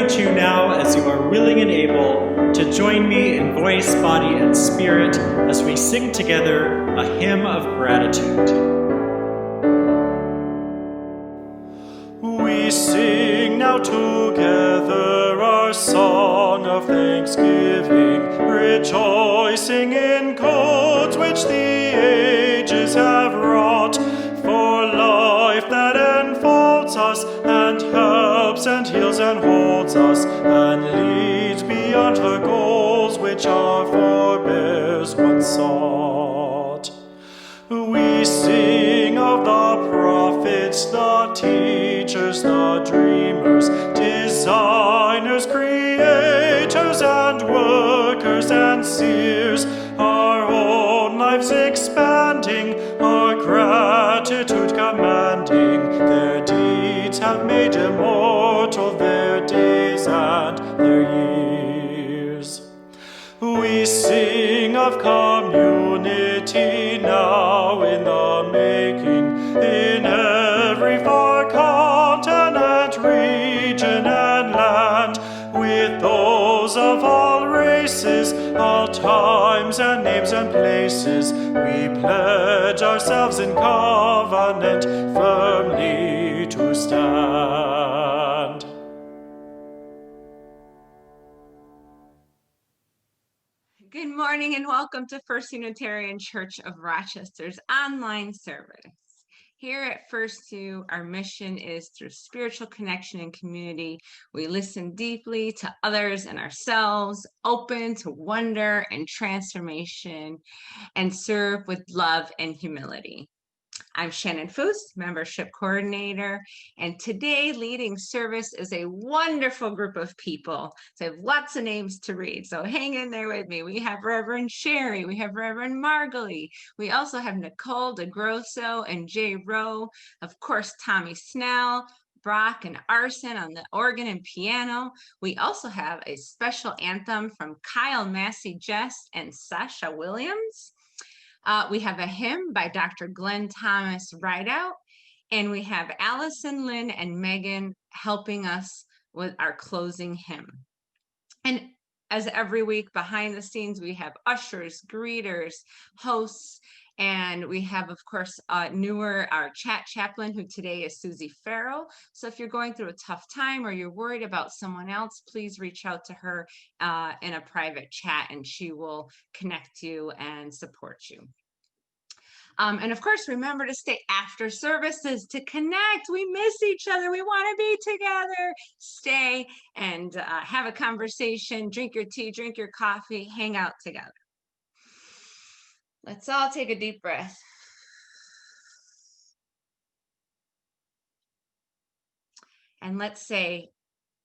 invite you now, as you are willing and able, to join me in voice, body, and spirit as we sing together a hymn of gratitude. We sing now together our song of thanksgiving, rejoicing in codes which the ages have wrought, for life that enfolds us and helps and heals and holds us and leads beyond the goals which our forebears once sought. We sing of the prophets, the teachers, the dreamers, designers, creators, and workers and seers, our own lives expanding, our gratitude commanding. Their deeds have made immortal their days and their years. We sing of community now in the making, in every far continent, region, and land, with those of all races, all times and names and places. We pledge ourselves in covenant firmly to stand. Good morning and welcome to First Unitarian Church of Rochester's online service. Here at First U, our mission is through spiritual connection and community. We listen deeply to others and ourselves, open to wonder and transformation, and serve with love and humility. I'm Shannon Foose, Membership Coordinator, and today leading service is a wonderful group of people. So I have lots of names to read, so hang in there with me. We have Reverend Sherry, we have Reverend Margalie, we also have Nicole DeGrosso and Jay Rowe, of course Tommy Snell, Brock and Arson on the organ and piano. We also have a special anthem from Kyle Massey Jess and Sasha Williams. We have a hymn by Dr. Glenn Thomas Rideout, and we have Allison, Lynn, and Megan helping us with our closing hymn. And as every week, behind the scenes, we have ushers, greeters, hosts, and we have, of course, our chat chaplain, who today is Susie Farrell. So if you're going through a tough time or you're worried about someone else, please reach out to her in a private chat, and she will connect you and support you. And of course, remember to stay after services to connect. We miss each other. We want to be together. Stay and have a conversation, drink your tea, drink your coffee, hang out together. Let's all take a deep breath. And let's say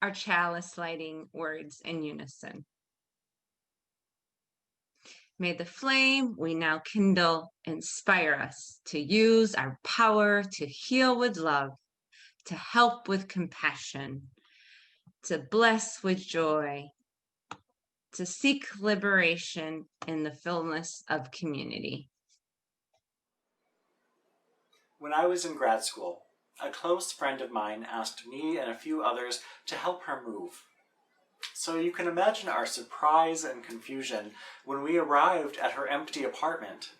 our chalice lighting words in unison. May the flame we now kindle inspire us to use our power to heal with love, to help with compassion, to bless with joy, to seek liberation in the fullness of community. When I was in grad school, a close friend of mine asked me and a few others to help her move. So you can imagine our surprise and confusion when we arrived at her empty apartment.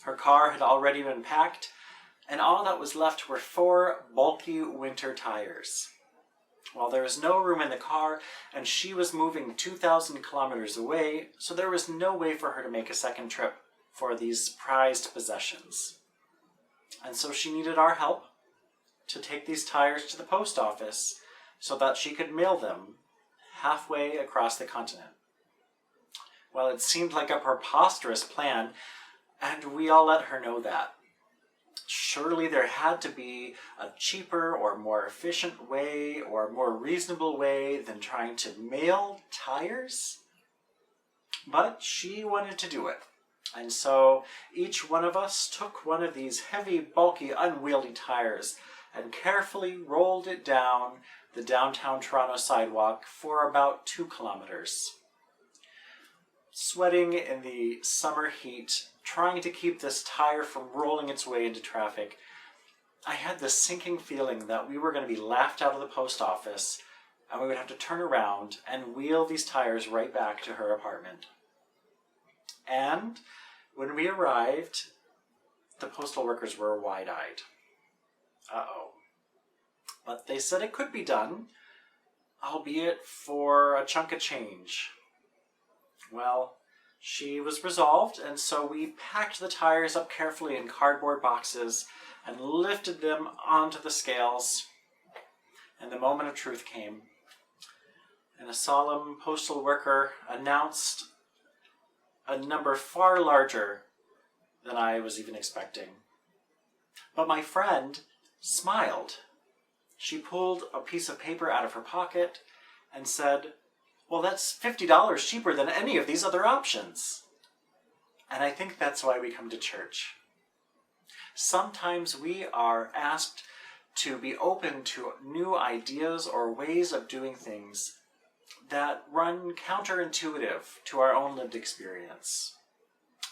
Her car had already been packed, and all that was left were 4 bulky winter tires. Well, there was no room in the car, and she was moving 2,000 kilometers away, so there was no way for her to make a second trip for these prized possessions. And so she needed our help to take these tires to the post office so that she could mail them halfway across the continent. Well, it seemed like a preposterous plan, and we all let her know that. Surely there had to be a cheaper or more efficient way or more reasonable way than trying to mail tires? But she wanted to do it. And so each one of us took one of these heavy, bulky, unwieldy tires and carefully rolled it down the downtown Toronto sidewalk for about 2 kilometers. Sweating in the summer heat, trying to keep this tire from rolling its way into traffic, I had this sinking feeling that we were going to be laughed out of the post office and we would have to turn around and wheel these tires right back to her apartment. And when we arrived, the postal workers were wide-eyed. Uh-oh. But they said it could be done, albeit for a chunk of change. Well, she was resolved, and so we packed the tires up carefully in cardboard boxes and lifted them onto the scales. And the moment of truth came. And a solemn postal worker announced a number far larger than I was even expecting. But my friend smiled. She pulled a piece of paper out of her pocket and said, "Well, that's $50 cheaper than any of these other options." And I think that's why we come to church. Sometimes we are asked to be open to new ideas or ways of doing things that run counterintuitive to our own lived experience.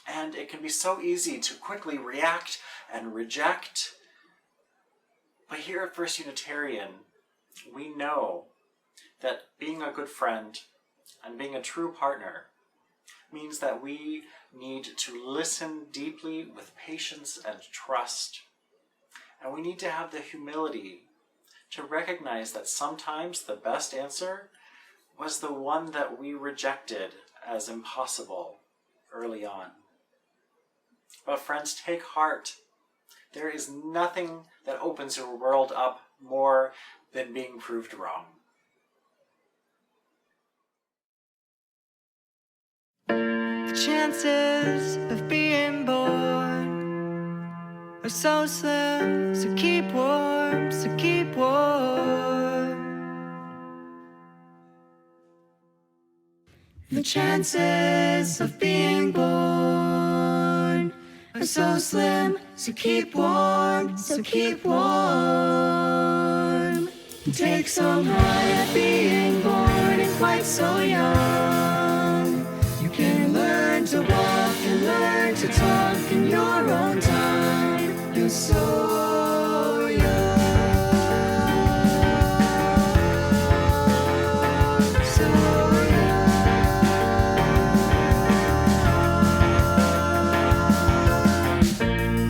And it can be so easy to quickly react and reject. But here at First Unitarian, we know that being a good friend and being a true partner means that we need to listen deeply with patience and trust. And we need to have the humility to recognize that sometimes the best answer was the one that we rejected as impossible early on. But friends, take heart. There is nothing that opens your world up more than being proved wrong. The chances of being born are so slim, so keep warm, so keep warm. The chances of being born are so slim, so keep warm, so keep warm. Take some heart at being born and quite so young. You can learn to walk and learn to talk in your own time. You're so young, so young.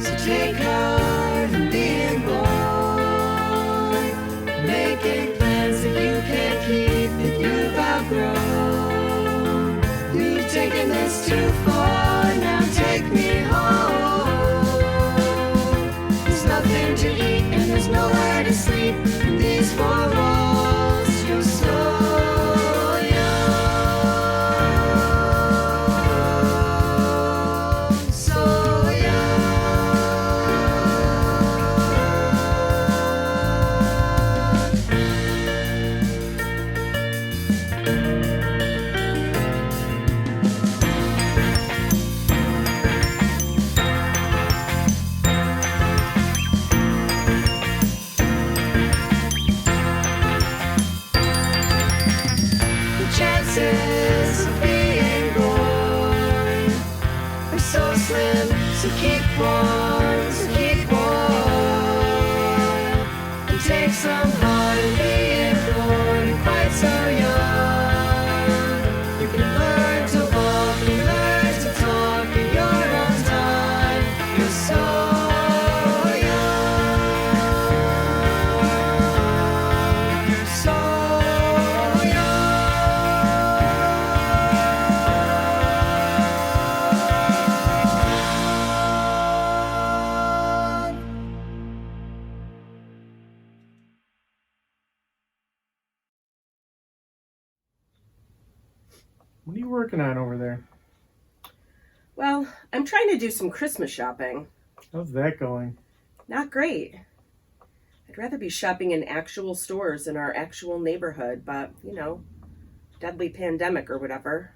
So take heart in being born, making plans that you can't keep, that you've outgrown. You've taken this too far, now take me home. There's nothing to eat and there's nowhere to sleep in these four walls. You're so young, so chances of being born are so slim, so keep warm, so keep warm. And take some heart in being born and quite so young. You can learn to walk and learn to talk in your own time. You're so young, you're so What are you working on over there? Well, I'm trying to do some Christmas shopping. How's that going? Not great. I'd rather be shopping in actual stores in our actual neighborhood, but, deadly pandemic or whatever.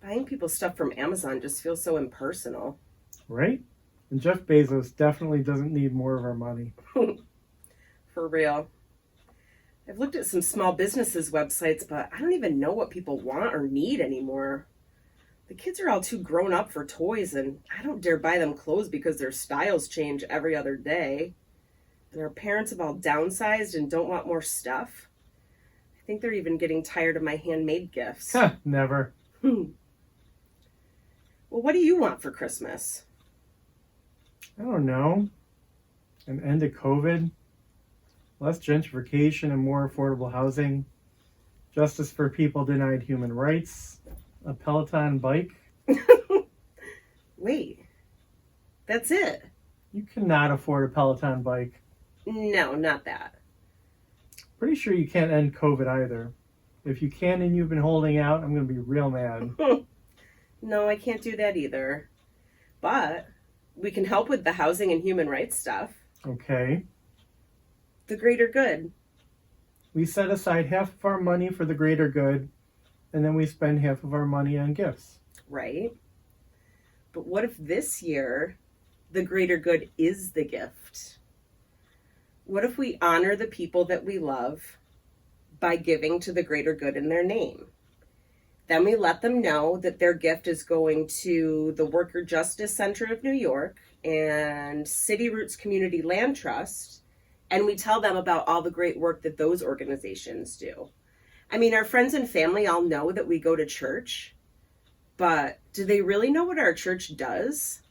Buying people stuff from Amazon just feels so impersonal. Right? And Jeff Bezos definitely doesn't need more of our money. For real. I've looked at some small businesses' websites, but I don't even know what people want or need anymore. The kids are all too grown up for toys, and I don't dare buy them clothes because their styles change every other day. And our parents have all downsized and don't want more stuff. think they're even getting tired of my handmade gifts. Huh, never. Well, what do you want for Christmas? I don't know. An end to COVID, less gentrification and more affordable housing, justice for people denied human rights, a Peloton bike. Wait, that's it? You cannot afford a Peloton bike. No, not that. Pretty sure you can't end COVID either. If you can and you've been holding out, I'm going to be real mad. No, I can't do that either. But we can help with the housing and human rights stuff. Okay. The greater good. We set aside half of our money for the greater good, and then we spend half of our money on gifts. Right? But what if this year the greater good is the gift? What if we honor the people that we love by giving to the greater good in their name? Then we let them know that their gift is going to the Worker Justice Center of New York and City Roots Community Land Trust, and we tell them about all the great work that those organizations do. I mean, our friends and family all know that we go to church, but do they really know what our church does?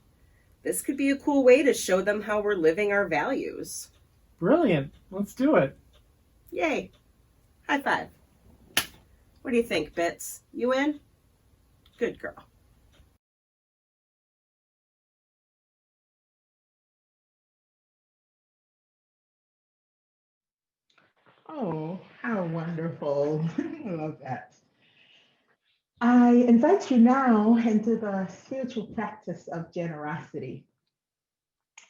This could be a cool way to show them how we're living our values. Brilliant. Let's do it. Yay. High five. What do you think, Bits? You in? Good girl. Oh, how wonderful. I love that. I invite you now into the spiritual practice of generosity.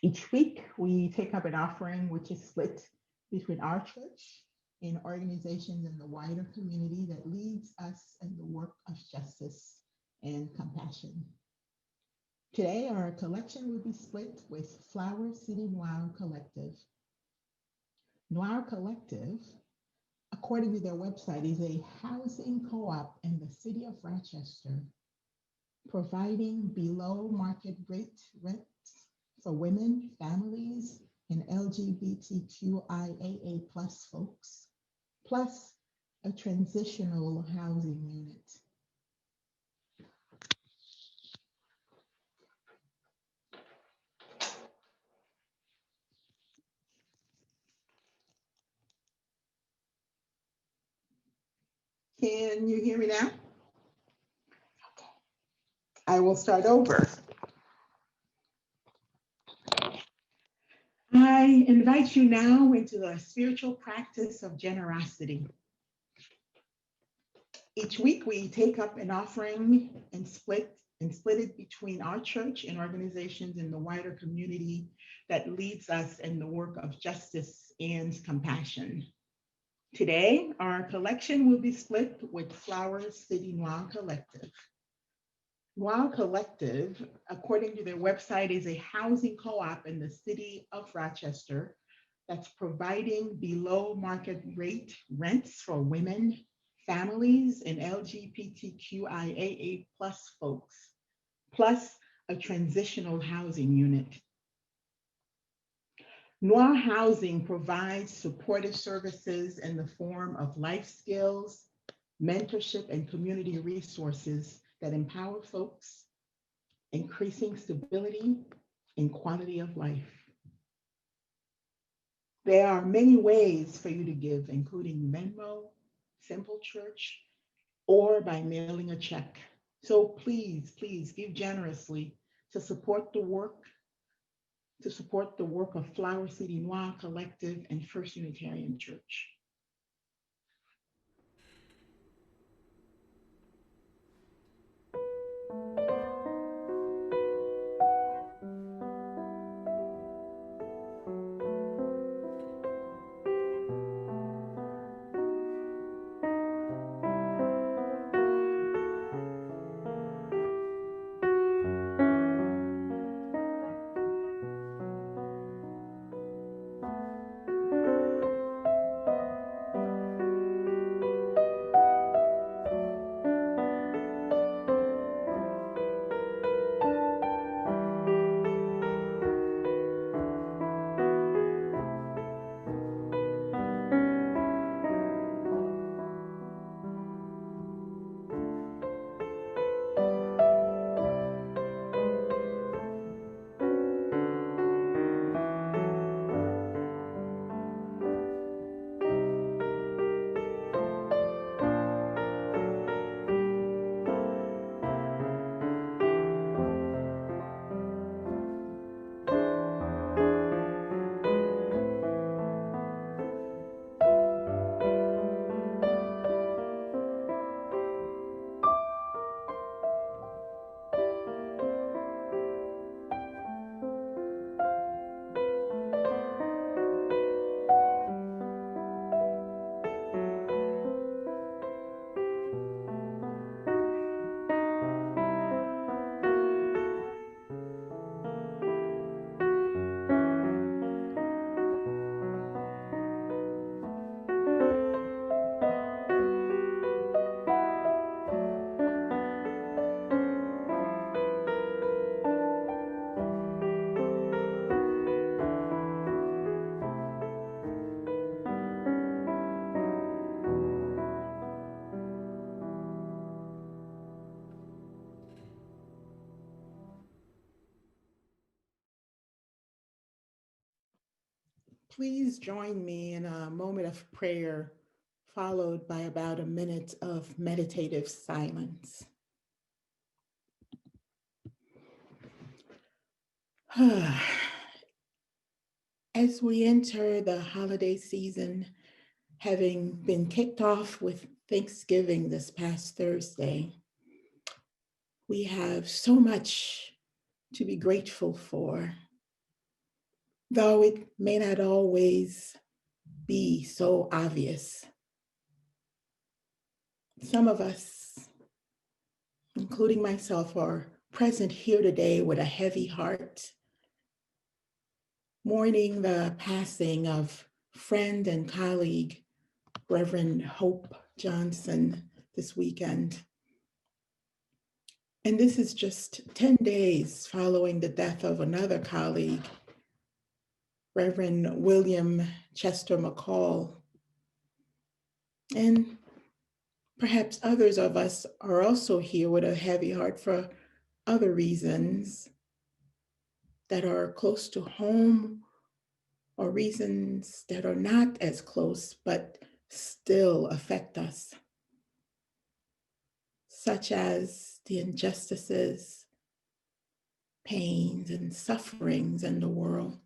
Each week, we take up an offering which is split between our church and organizations in the wider community that leads us in the work of justice and compassion. Today, our collection will be split with Flower City Noir Collective. Noir Collective, according to their website, is a housing co-op in the city of Rochester, providing below market rate rents for women, families, and LGBTQIAA+ folks, plus a transitional housing unit. Can you hear me now? Okay. I will start over. I invite you now into the spiritual practice of generosity. Each week we take up an offering and split it between our church and organizations in the wider community that leads us in the work of justice and compassion. Today, our collection will be split with Flower City Noir Collective. Noir Collective, according to their website, is a housing co-op in the city of Rochester that's providing below market rate rents for women, families, and LGBTQIAA+ folks, plus a transitional housing unit. Noir Housing provides supportive services in the form of life skills, mentorship, and community resources that empower folks, increasing stability and quality of life. There are many ways for you to give, including Venmo, Simple Church, or by mailing a check. So please, please give generously to support the work of Flower City Noir Collective and First Unitarian Church. Please join me in a moment of prayer, followed by about a minute of meditative silence. As we enter the holiday season, having been kicked off with Thanksgiving this past Thursday, we have so much to be grateful for, though it may not always be so obvious. Some of us, including myself, are present here today with a heavy heart, mourning the passing of friend and colleague, Reverend Hope Johnson, this weekend. And this is just 10 days following the death of another colleague, Reverend William Chester McCall. And perhaps others of us are also here with a heavy heart for other reasons that are close to home or reasons that are not as close but still affect us, such as the injustices, pains, and sufferings in the world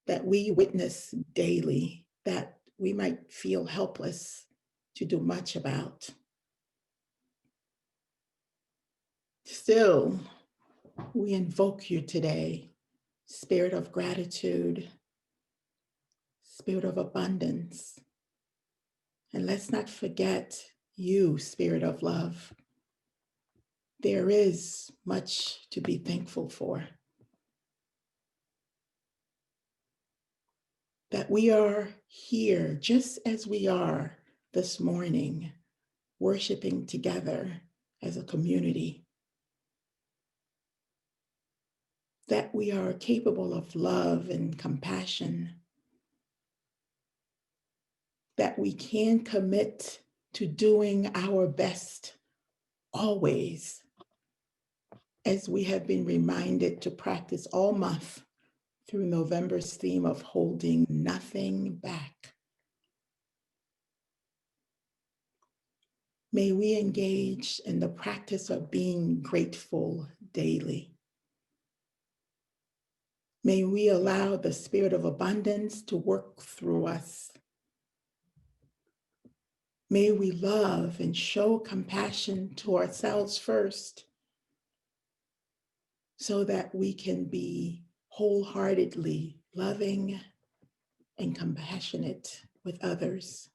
that we witness daily, that we might feel helpless to do much about. Still, we invoke you today, spirit of gratitude, spirit of abundance. And let's not forget you, spirit of love. There is much to be thankful for. That we are here just as we are this morning, worshiping together as a community. That we are capable of love and compassion. That we can commit to doing our best always, as we have been reminded to practice all month through November's theme of holding nothing back. May we engage in the practice of being grateful daily. May we allow the spirit of abundance to work through us. May we love and show compassion to ourselves first, so that we can be wholeheartedly loving and compassionate with others.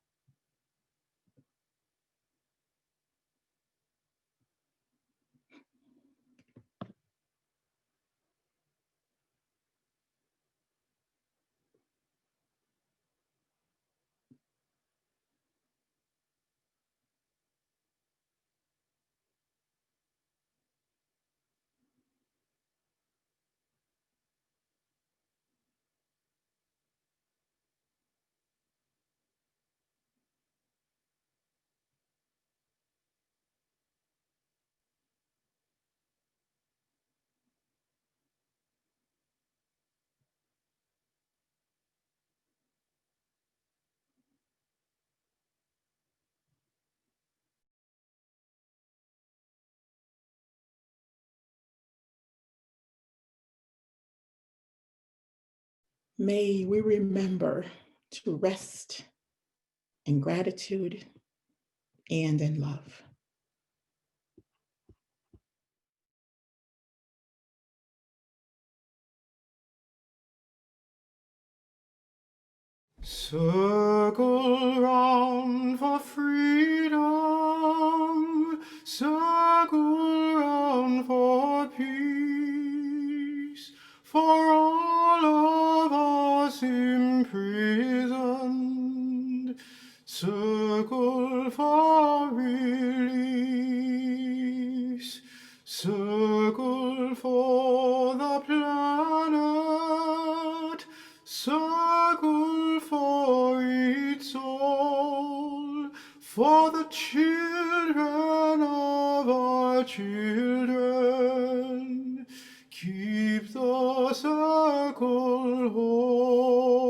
May we remember to rest in gratitude and in love. Circle round for freedom, circle round for peace, for all of us imprisoned, circle for release, circle for the planet, circle for its all, for the children of our children. Keep the circle whole.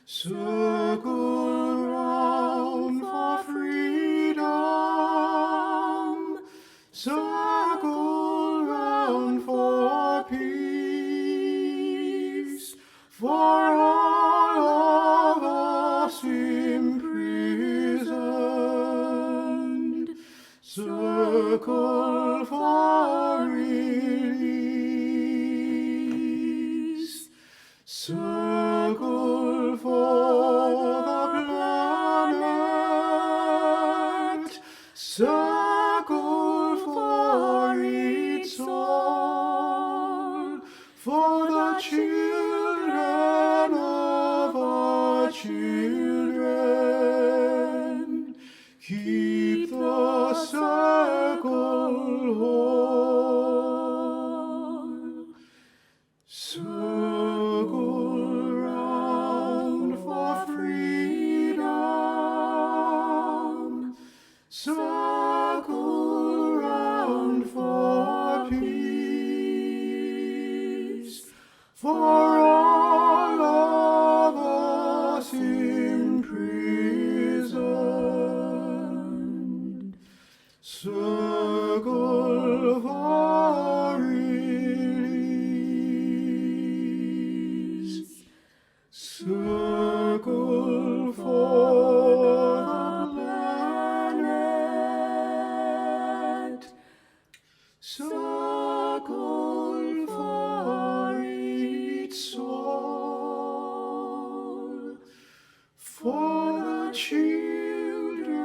circle round for freedom, circle round for peace, for all of us imprisoned, circle for release, circle for the planet, circle for its soul, for the children of our children. Keep the circle whole. Circle round for freedom, circle round for peace, for all of us imprisoned, circle for release, circle for the planet, circle for its soul, for the children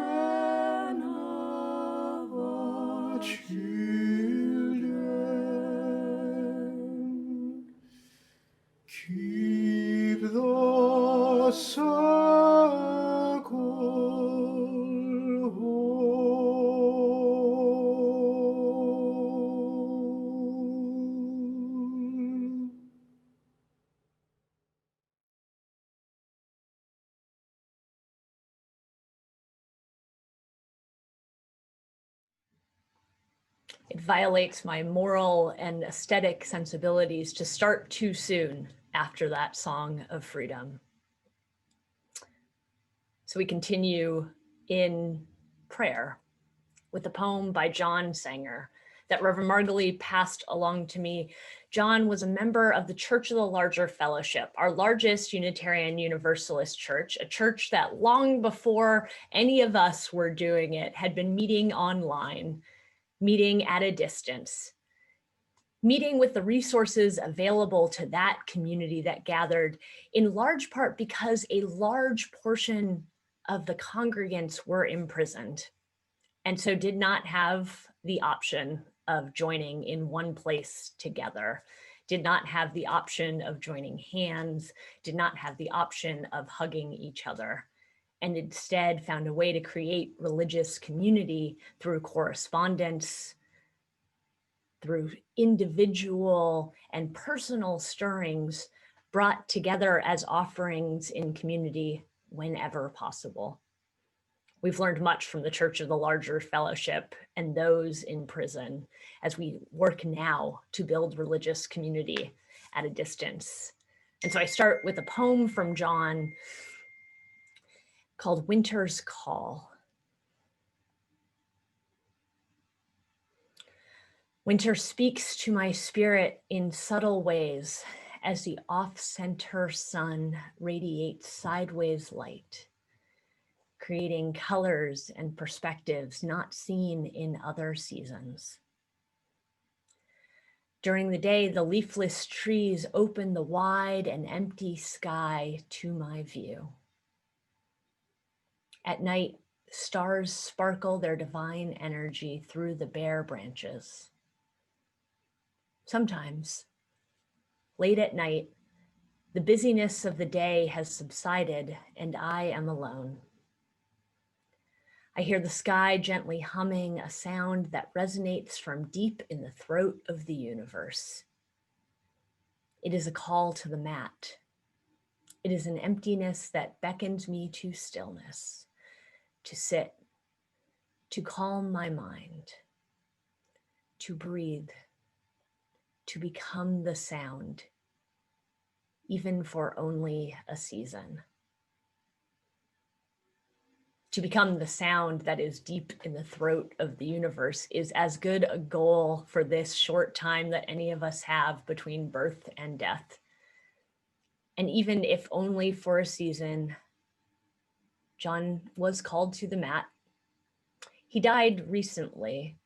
of our children. Keep the circle whole. It violates my moral and aesthetic sensibilities to start too soon after that song of freedom. So we continue in prayer with a poem by John Sanger that Reverend Margalie passed along to me. John was a member of the Church of the Larger Fellowship, our largest Unitarian Universalist church, a church that long before any of us were doing it had been meeting online, meeting at a distance, meeting with the resources available to that community that gathered, in large part because a large portion of the congregants were imprisoned and so did not have the option of joining in one place together, did not have the option of joining hands, did not have the option of hugging each other, and instead found a way to create religious community through correspondence, through individual and personal stirrings brought together as offerings in community whenever possible. We've learned much from the Church of the Larger Fellowship and those in prison as we work now to build religious community at a distance. And so I start with a poem from John called Winter's Call. Winter speaks to my spirit in subtle ways as the off-center sun radiates sideways light, creating colors and perspectives not seen in other seasons. During the day, the leafless trees open the wide and empty sky to my view. At night, stars sparkle their divine energy through the bare branches. Sometimes, late at night, the busyness of the day has subsided and I am alone. I hear the sky gently humming a sound that resonates from deep in the throat of the universe. It is a call to the mat. It is an emptiness that beckons me to stillness, to sit, to calm my mind, to breathe, to become the sound, even for only a season. to become the sound that is deep in the throat of the universe is as good a goal for this short time that any of us have between birth and death. And even if only for a season, John was called to the mat. He died recently,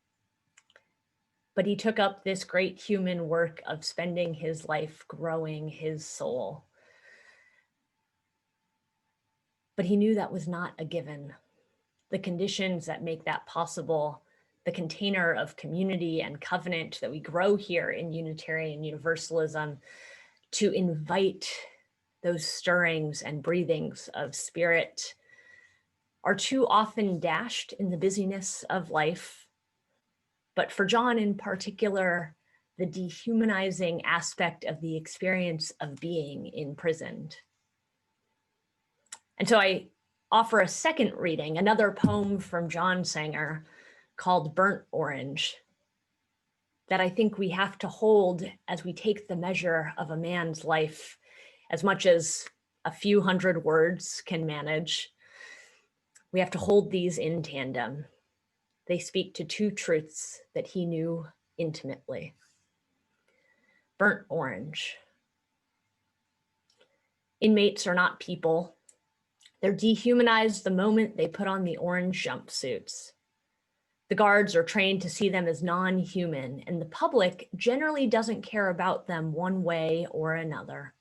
but he took up this great human work of spending his life growing his soul. But he knew that was not a given. The conditions that make that possible, the container of community and covenant that we grow here in Unitarian Universalism to invite those stirrings and breathings of spirit are too often dashed in the busyness of life. But for John in particular, the dehumanizing aspect of the experience of being imprisoned. And so I offer a second reading, another poem from John Sanger called Burnt Orange, that I think we have to hold as we take the measure of a man's life, as much as a few hundred words can manage. We have to hold these in tandem. They speak to two truths that he knew intimately. Burnt orange. Inmates are not people. They're dehumanized the moment they put on the orange jumpsuits. The guards are trained to see them as non-human, and the public generally doesn't care about them one way or another.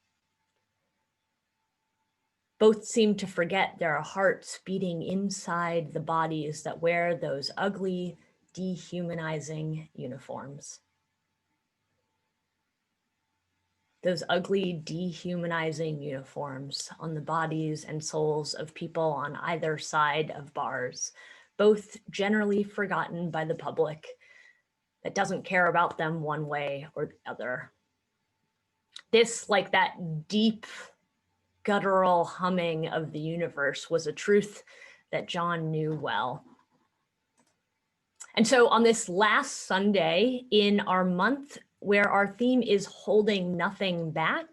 Both seem to forget there are hearts beating inside the bodies that wear those ugly, dehumanizing uniforms. Those ugly, dehumanizing uniforms on the bodies and souls of people on either side of bars, both generally forgotten by the public that doesn't care about them one way or the other. This, like that deep, guttural humming of the universe, was a truth that John knew well. And so on this last Sunday in our month, where our theme is holding nothing back,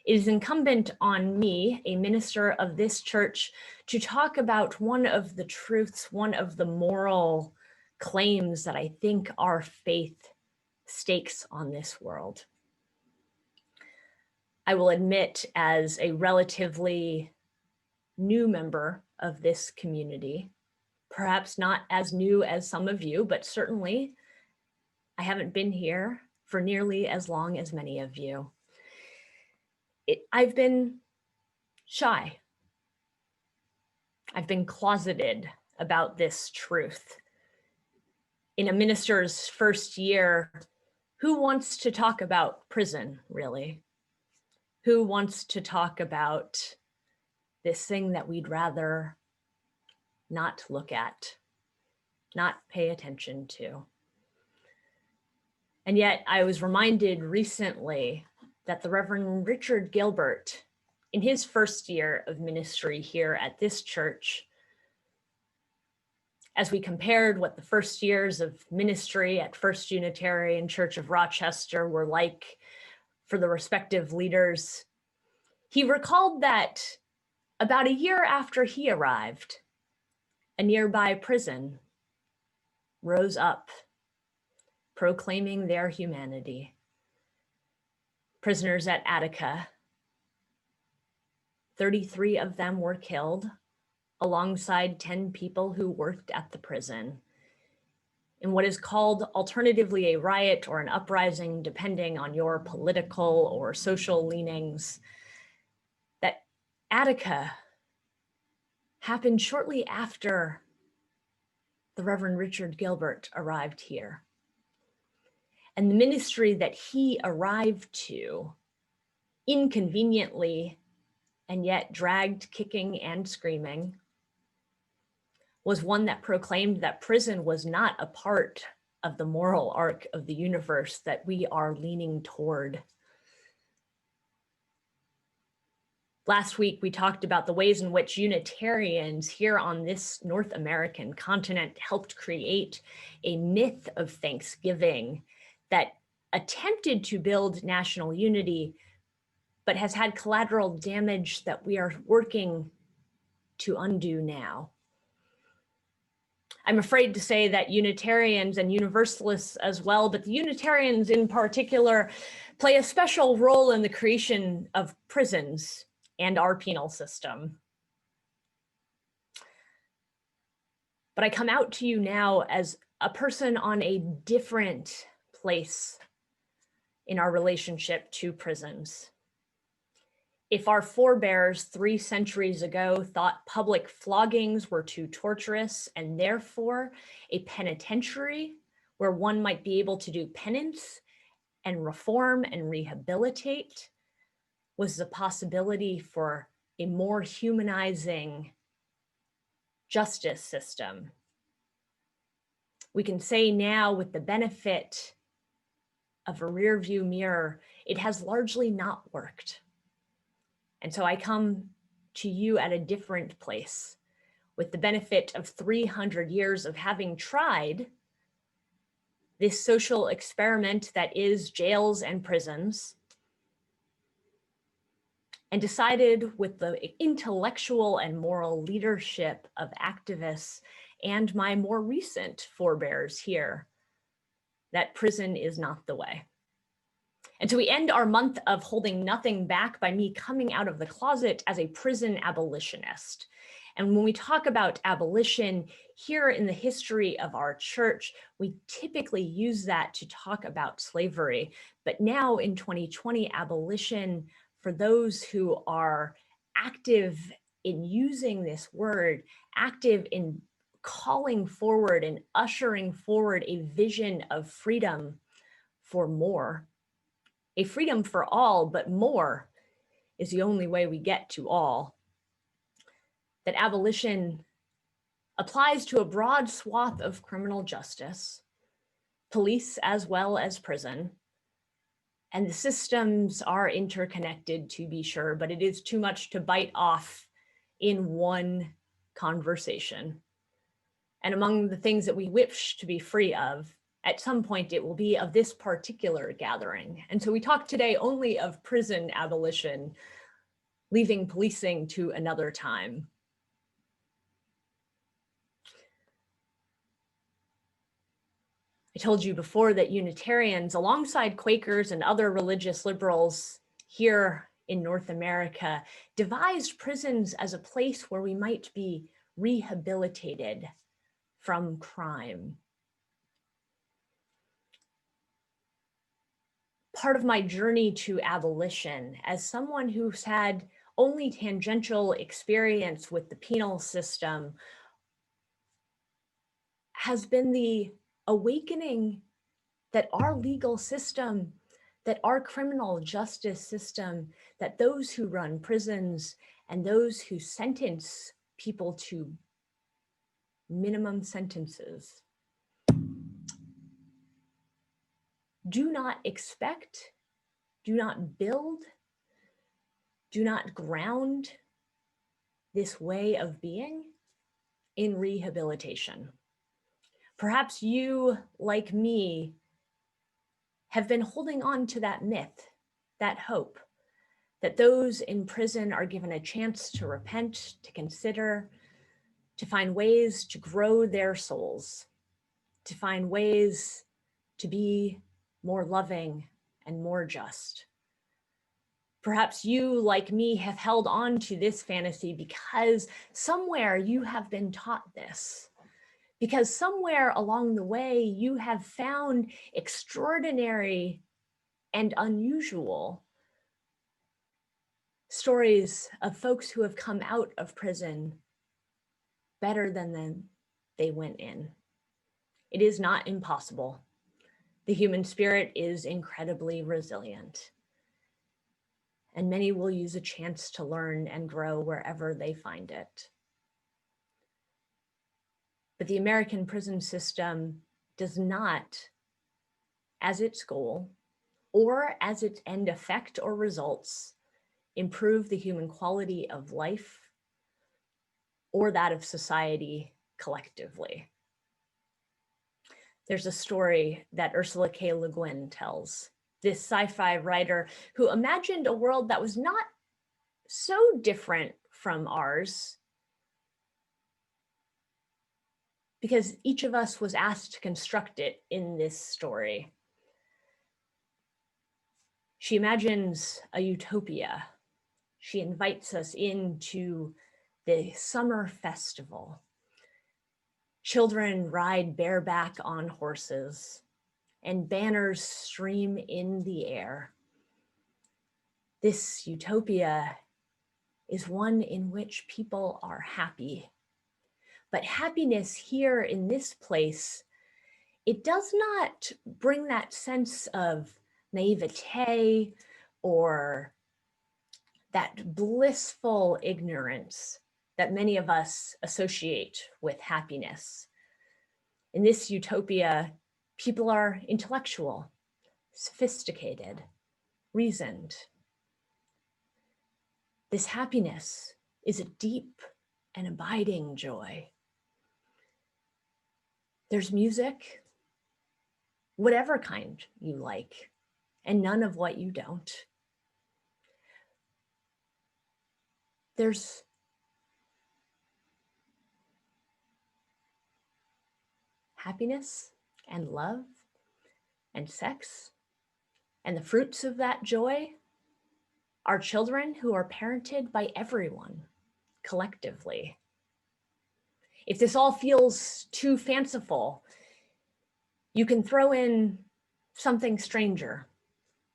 it is incumbent on me, a minister of this church, to talk about one of the truths, one of the moral claims that I think our faith stakes on this world. I will admit, as a relatively new member of this community, perhaps not as new as some of you, but certainly I haven't been here for nearly as long as many of you. I've been shy. I've been closeted about this truth. In a minister's first year, who wants to talk about prison, really? Who wants to talk about this thing that we'd rather not look at, not pay attention to? And yet I was reminded recently that the Reverend Richard Gilbert, in his first year of ministry here at this church, as we compared what the first years of ministry at First Unitarian Church of Rochester were like for the respective leaders, he recalled that about a year after he arrived, a nearby prison rose up, proclaiming their humanity. Prisoners at Attica, 33 of them were killed, alongside 10 people who worked at the prison, in what is called alternatively a riot or an uprising, depending on your political or social leanings. That Attica happened shortly after the Reverend Richard Gilbert arrived here. And the ministry that he arrived to, inconveniently and yet dragged kicking and screaming, was one that proclaimed that prison was not a part of the moral arc of the universe that we are leaning toward. Last week, we talked about the ways in which Unitarians here on this North American continent helped create a myth of Thanksgiving that attempted to build national unity, but has had collateral damage that we are working to undo now. I'm afraid to say that Unitarians and Universalists as well, but the Unitarians in particular, play a special role in the creation of prisons and our penal system. But I come out to you now as a person on a different place in our relationship to prisons. If our forebears 3 centuries ago thought public floggings were too torturous and therefore a penitentiary where one might be able to do penance and reform and rehabilitate was the possibility for a more humanizing justice system, we can say now with the benefit of a rear view mirror, it has largely not worked. And so I come to you at a different place with the benefit of 300 years of having tried this social experiment that is jails and prisons, and decided with the intellectual and moral leadership of activists and my more recent forebears here that prison is not the way. And so we end our month of holding nothing back by me coming out of the closet as a prison abolitionist. And when we talk about abolition here in the history of our church, we typically use that to talk about slavery. But now in 2020, abolition, for those who are active in using this word, active in calling forward and ushering forward a vision of freedom for more, a freedom for all, but more is the only way we get to all. That abolition applies to a broad swath of criminal justice, police as well as prison, and the systems are interconnected to be sure, but it is too much to bite off in one conversation. And among the things that we wish to be free of, at some point it will be of this particular gathering. And so we talk today only of prison abolition, leaving policing to another time. I told you before that Unitarians, alongside Quakers and other religious liberals here in North America, devised prisons as a place where we might be rehabilitated from crime. Part of my journey to abolition, as someone who's had only tangential experience with the penal system, has been the awakening that our legal system, that our criminal justice system, that those who run prisons and those who sentence people to minimum sentences do not expect, do not build, do not ground this way of being in rehabilitation. Perhaps you, like me, have been holding on to that myth, that hope, that those in prison are given a chance to repent, to consider, to find ways to grow their souls, to find ways to be more loving and more just. Perhaps you, like me, have held on to this fantasy because somewhere you have been taught this. Because somewhere along the way, you have found extraordinary and unusual stories of folks who have come out of prison better than they went in. It is not impossible. The human spirit is incredibly resilient. And many will use a chance to learn and grow wherever they find it. But the American prison system does not, as its goal, or as its end effect or results, improve the human quality of life or that of society collectively. There's a story that Ursula K. Le Guin tells, this sci-fi writer who imagined a world that was not so different from ours, because each of us was asked to construct it in this story. She imagines a utopia. She invites us into the summer festival. Children ride bareback on horses, and banners stream in the air. This utopia is one in which people are happy. But happiness here in this place, it does not bring that sense of naivete or that blissful ignorance that many of us associate with happiness. In this utopia, people are intellectual, sophisticated, reasoned. This happiness is a deep and abiding joy. There's music, whatever kind you like, and none of what you don't. There's happiness and love and sex, and the fruits of that joy are children who are parented by everyone collectively. If this all feels too fanciful, you can throw in something stranger,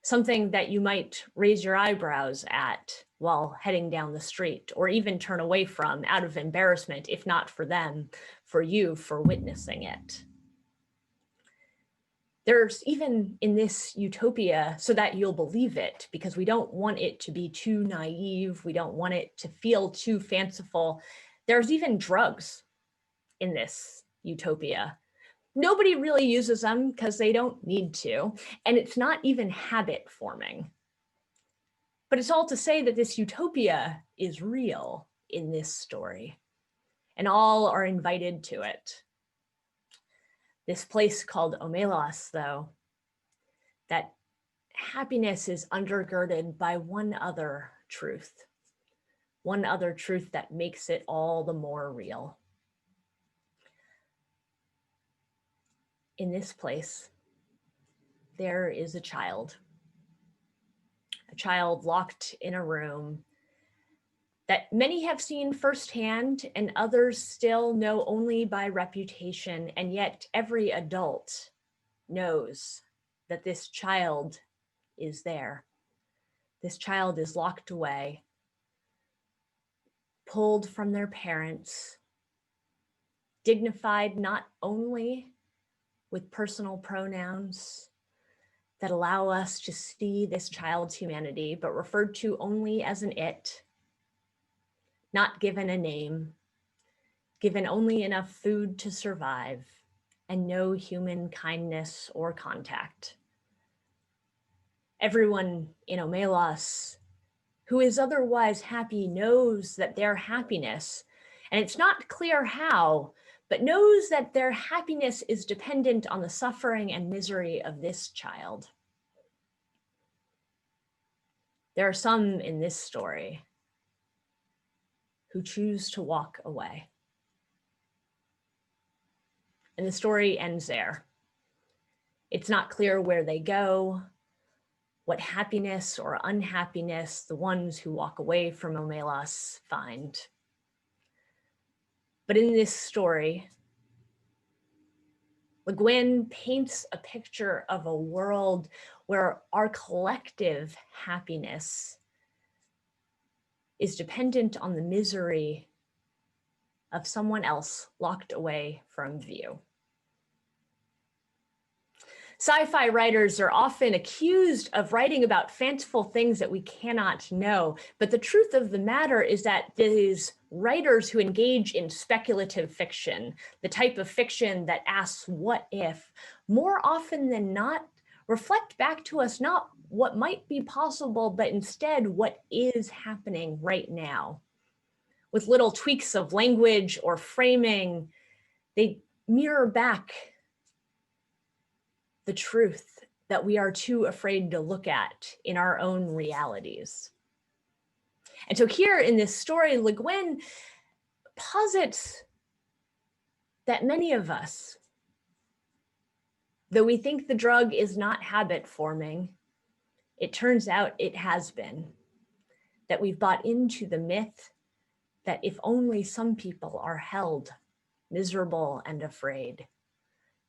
something that you might raise your eyebrows at while heading down the street, or even turn away from out of embarrassment, if not for them, for you for witnessing it. There's even in this utopia, so that you'll believe it, because we don't want it to be too naive, we don't want it to feel too fanciful. There's even drugs in this utopia. Nobody really uses them because they don't need to, and it's not even habit forming. But it's all to say that this utopia is real in this story, and all are invited to it. This place called Omelos, though, that happiness is undergirded by one other truth that makes it all the more real. In this place, there is a child locked in a room that many have seen firsthand and others still know only by reputation, and yet every adult knows that this child is there. This child is locked away, pulled from their parents, dignified not only with personal pronouns that allow us to see this child's humanity, but referred to only as an it, not given a name, given only enough food to survive, and no human kindness or contact. Everyone in Omelos who is otherwise happy knows that their happiness, and it's not clear how, but knows that their happiness is dependent on the suffering and misery of this child. There are some in this story who choose to walk away. And the story ends there. It's not clear where they go, what happiness or unhappiness the ones who walk away from Omelos find. But in this story, Le Guin paints a picture of a world where our collective happiness is dependent on the misery of someone else locked away from view. Sci-fi writers are often accused of writing about fanciful things that we cannot know, but the truth of the matter is that these writers who engage in speculative fiction, the type of fiction that asks what if, more often than not reflect back to us not what might be possible, but instead what is happening right now. With little tweaks of language or framing, they mirror back the truth that we are too afraid to look at in our own realities. And so here in this story, Le Guin posits that many of us, though we think the drug is not habit forming, it turns out it has been. That we've bought into the myth that if only some people are held miserable and afraid,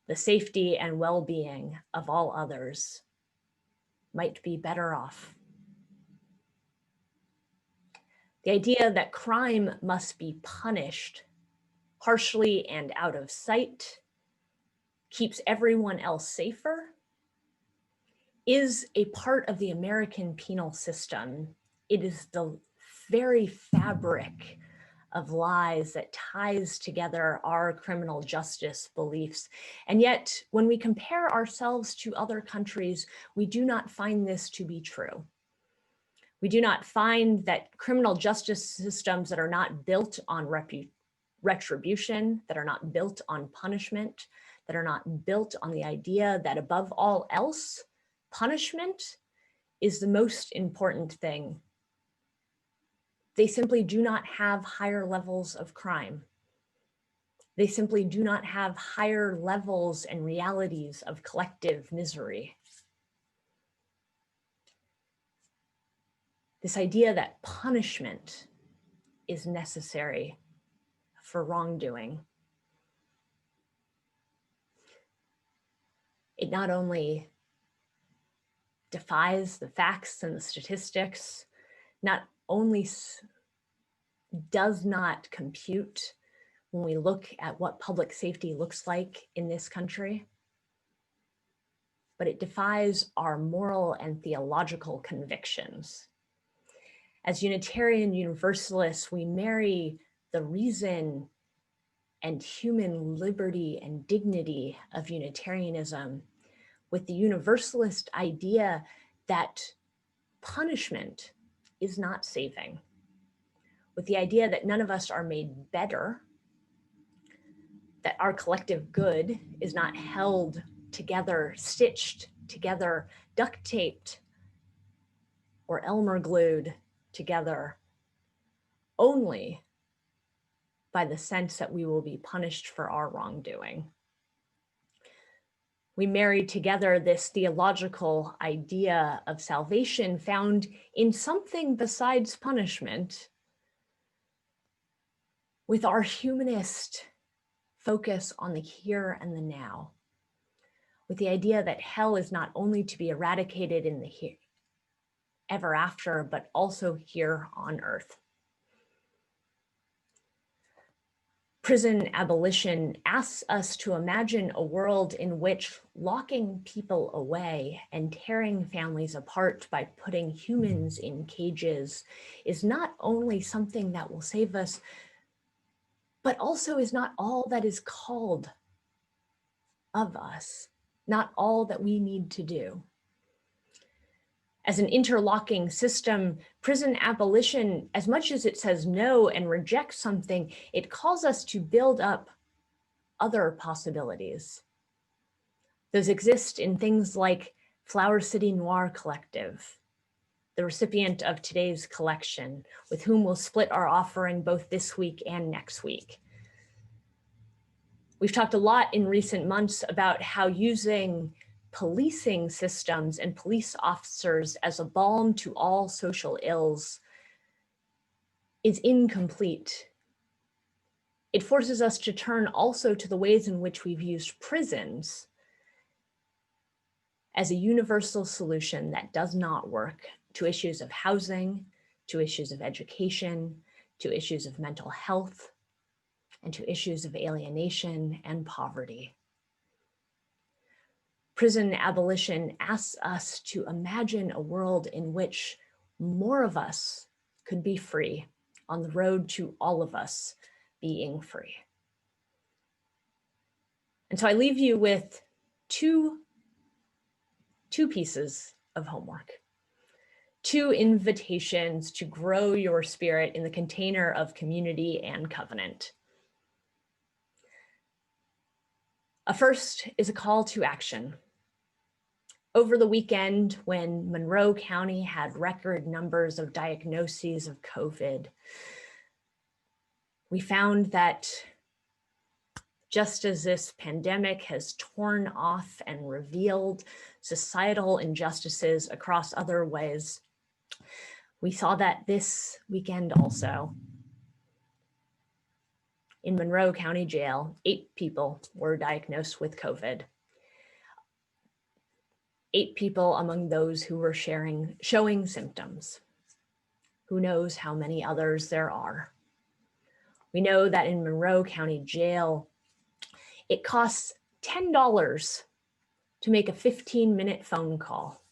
the safety and well-being of all others might be better off. The idea that crime must be punished harshly and out of sight keeps everyone else safer is a part of the American penal system. It is the very fabric of lies that ties together our criminal justice beliefs. And yet, when we compare ourselves to other countries, we do not find this to be true. We do not find that criminal justice systems that are not built on retribution, that are not built on punishment, that are not built on the idea that above all else, punishment is the most important thing. They simply do not have higher levels of crime. They simply do not have higher levels and realities of collective misery. This idea that punishment is necessary for wrongdoing. It not only defies the facts and the statistics, not only does not compute when we look at what public safety looks like in this country, but it defies our moral and theological convictions. As Unitarian Universalists, we marry the reason and human liberty and dignity of Unitarianism with the Universalist idea that punishment is not saving, with the idea that none of us are made better, that our collective good is not held together, stitched together, duct taped, or Elmer glued together only by the sense that we will be punished for our wrongdoing. We marry together this theological idea of salvation found in something besides punishment with our humanist focus on the here and the now, with the idea that hell is not only to be eradicated in the here, ever after, but also here on earth. Prison abolition asks us to imagine a world in which locking people away and tearing families apart by putting humans in cages is not only something that will save us, but also is not all that is called of us, not all that we need to do. As an interlocking system, prison abolition, as much as it says no and rejects something, it calls us to build up other possibilities. Those exist in things like Flower City Noir Collective, the recipient of today's collection, with whom we'll split our offering both this week and next week. We've talked a lot in recent months about how using policing systems and police officers as a balm to all social ills is incomplete. It forces us to turn also to the ways in which we've used prisons as a universal solution that does not work to issues of housing, to issues of education, to issues of mental health, and to issues of alienation and poverty. Prison abolition asks us to imagine a world in which more of us could be free on the road to all of us being free. And so I leave you with two pieces of homework, two invitations to grow your spirit in the container of community and covenant. A first is a call to action. Over the weekend, when Monroe County had record numbers of diagnoses of COVID, we found that Just as this pandemic has torn off and revealed societal injustices across other ways, we saw that this weekend also. In Monroe County Jail, 8 people were diagnosed with COVID. 8 people among those who were showing symptoms. Who knows how many others there are? We know that in Monroe County Jail, it costs $10 to make a 15-minute phone call.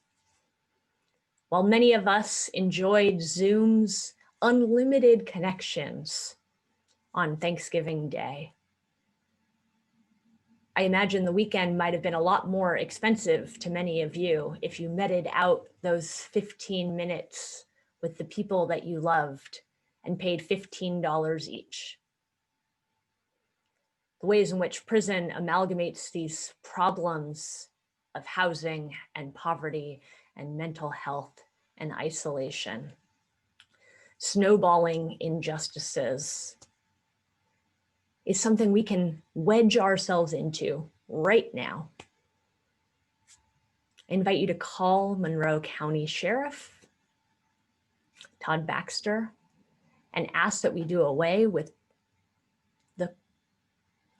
While many of us enjoyed Zoom's unlimited connections on Thanksgiving Day, I imagine the weekend might have been a lot more expensive to many of you if you meted out those 15 minutes with the people that you loved and paid $15 each. The ways in which prison amalgamates these problems of housing and poverty and mental health and isolation, snowballing injustices, is something we can wedge ourselves into right now. I invite you to call Monroe County Sheriff Todd Baxter and ask that we do away with the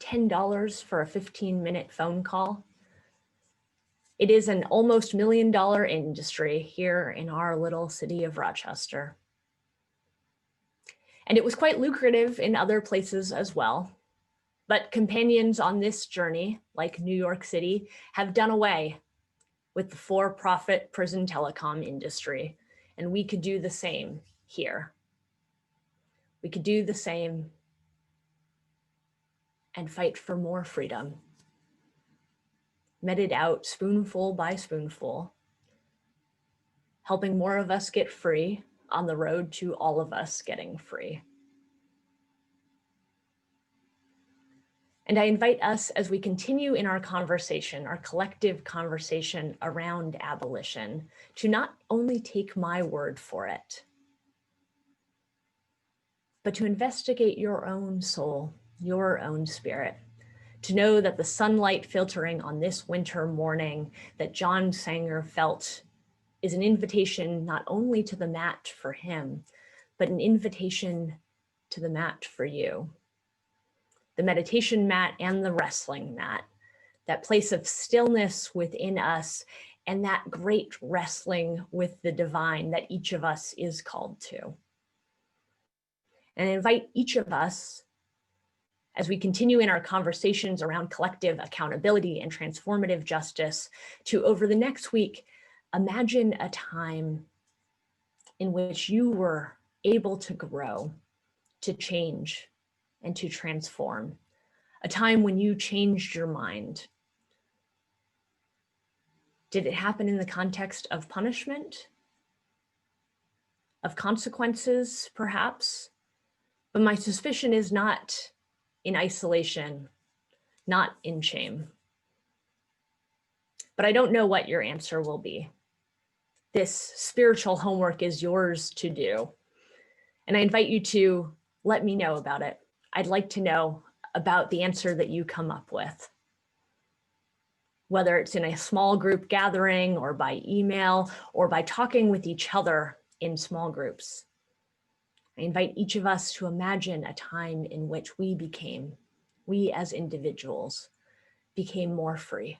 $10 for a 15-minute phone call. It is an almost $1 million industry here in our little city of Rochester. And it was quite lucrative in other places as well. But companions on this journey, like New York City, have done away with the for-profit prison telecom industry. And we could do the same here. We could do the same and fight for more freedom. Meted out spoonful by spoonful, helping more of us get free on the road to all of us getting free. And I invite us, as we continue in our conversation, our collective conversation around abolition, to not only take my word for it, but to investigate your own soul, your own spirit, to know that the sunlight filtering on this winter morning that John Sanger felt is an invitation not only to the mat for him, but an invitation to the mat for you. The meditation mat and the wrestling mat, that place of stillness within us and that great wrestling with the divine that each of us is called to. And I invite each of us, as we continue in our conversations around collective accountability and transformative justice, to over the next week, imagine a time in which you were able to grow, to change, and to transform. A time when you changed your mind. Did it happen in the context of punishment? Of consequences, perhaps? But my suspicion is not in isolation, not in shame. But I don't know what your answer will be. This spiritual homework is yours to do. And I invite you to let me know about it. I'd like to know about the answer that you come up with. Whether it's in a small group gathering or by email or by talking with each other in small groups. I invite each of us to imagine a time in which we as individuals became more free.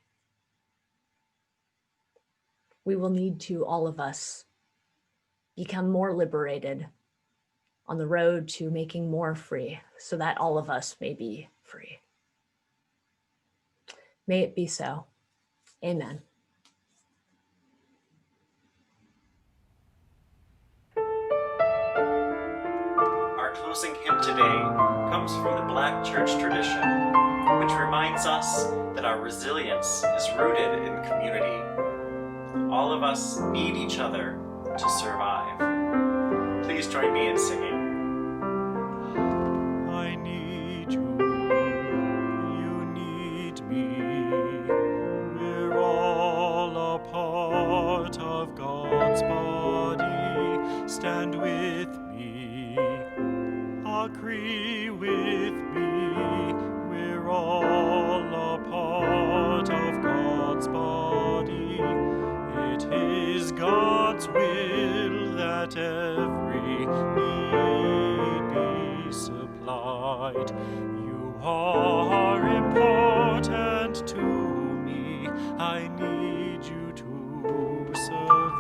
We will need to, all of us, become more liberated on the road to making more free so that all of us may be free. May it be so. Amen. Our closing hymn today comes from the Black church tradition, which reminds us that our resilience is rooted in community. All of us need each other to survive. Please join me in singing. I need you, you need me. We're all a part of God's body. Stand with me, agree with me. We're all a part of God's body. It is God's will that every need be supplied. You are important to me. I need you to survive.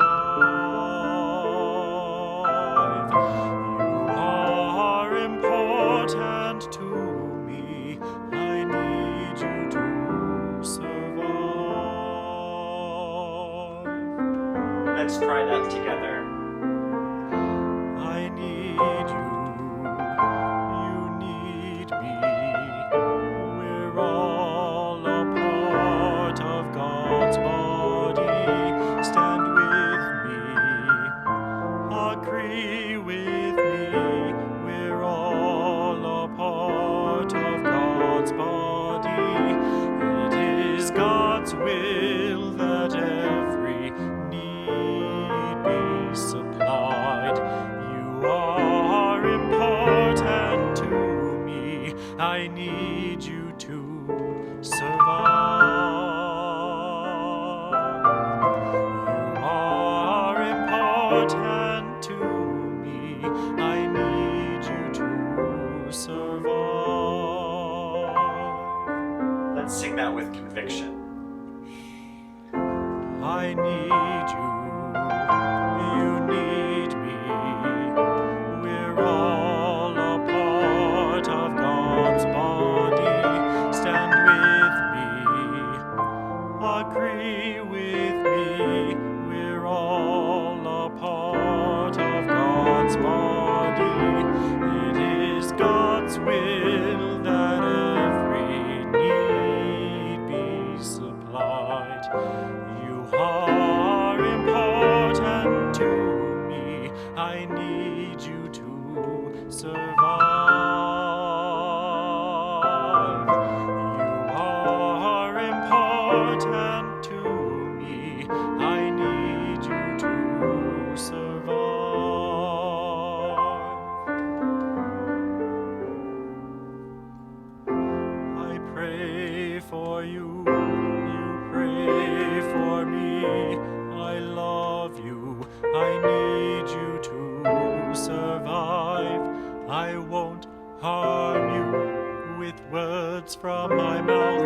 You are important to me. I need you to survive. Let's try that together. I need you. You need me. We're all a part of God's body. Stand with me. Agree with me. We're all a part of God's body. It is God's will that every need be supplied. You are important to me. I need you to survive. You are important to me. I need you to survive. Let's sing that with conviction. I need you. You need me. We're all a part of God's body. Stand with me. Agree with me. We're all a part of God's body. It is God's will that every need be supplied. You are important to me. I need you to survive. You are important to me. I need you to survive. I pray for you. You pray for me. I love you. I need you to survive. I won't harm you with words from my mouth.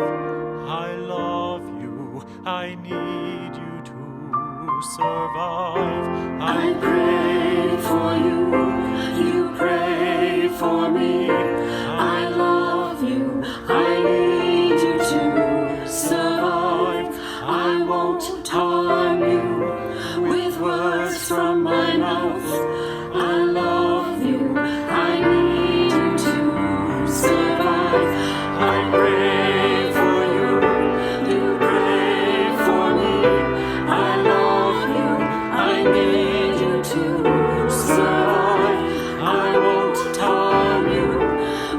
I love you. I need you to survive. I pray for you, you pray for me. I love you, I need you to survive. I won't harm you with words from my mouth. I love you, I need you to survive. I pray for you, you pray for me. I love you, I need you to survive. I won't harm you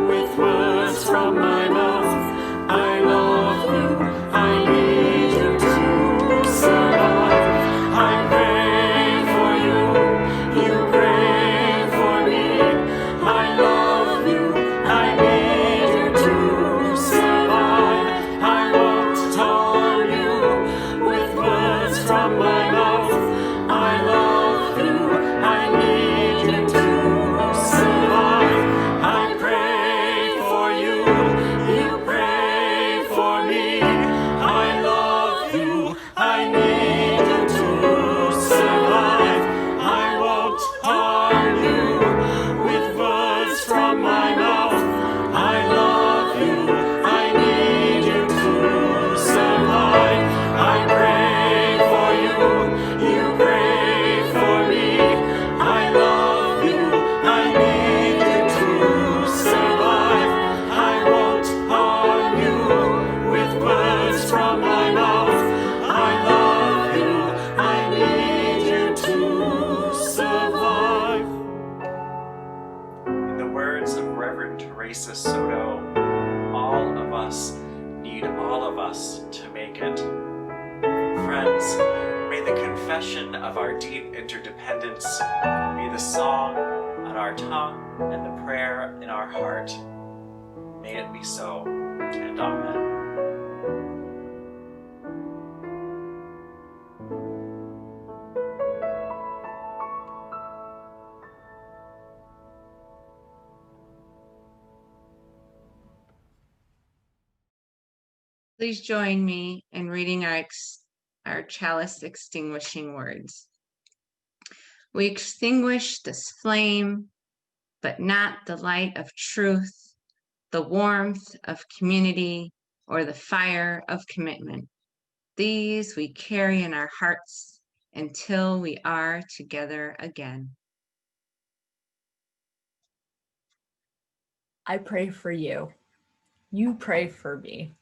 with words from my mouth. I love you, I need you to survive. I pray for you, you pray for me. I love you, I need you to survive. I won't harm you with words from my mouth. I love you, I need you to survive. I pray for you, you pray for me. I love you, I need you to survive. I won't harm you with words from my mouth. I love you, I need you to survive. I pray for you, you pray for me. I love you, I need you to survive. I won't harm you with words from my mouth. I love you, I need you to survive. In the words of Reverend Teresa Soto, all of us need all of us to make it. Friends, may the confession of our deep interdependence be the song on our tongue and the prayer in our heart. May it be so. and amen. Please join me in reading our chalice extinguishing words. We extinguish this flame, but not the light of truth, the warmth of community, or the fire of commitment. These we carry in our hearts until we are together again. I pray for you. You pray for me.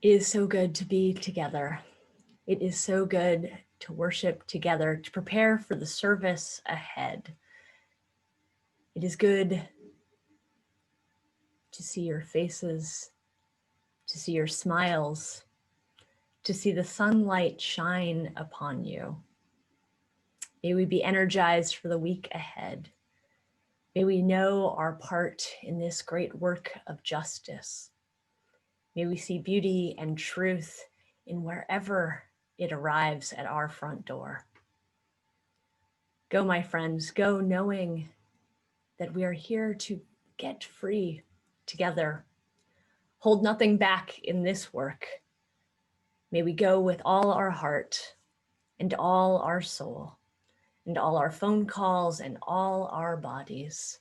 It is so good to be together. It is so good to worship together, to prepare for the service ahead. It is good to see your faces, to see your smiles, to see the sunlight shine upon you. May we be energized for the week ahead. May we know our part in this great work of justice. May we see beauty and truth in wherever it arrives at our front door. Go, my friends, go knowing that we are here to get free together. Hold nothing back in this work. May we go with all our heart and all our soul and all our phone calls and all our bodies.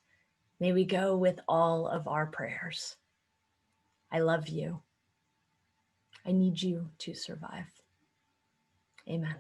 May we go with all of our prayers. I love you. I need you to survive. Amen.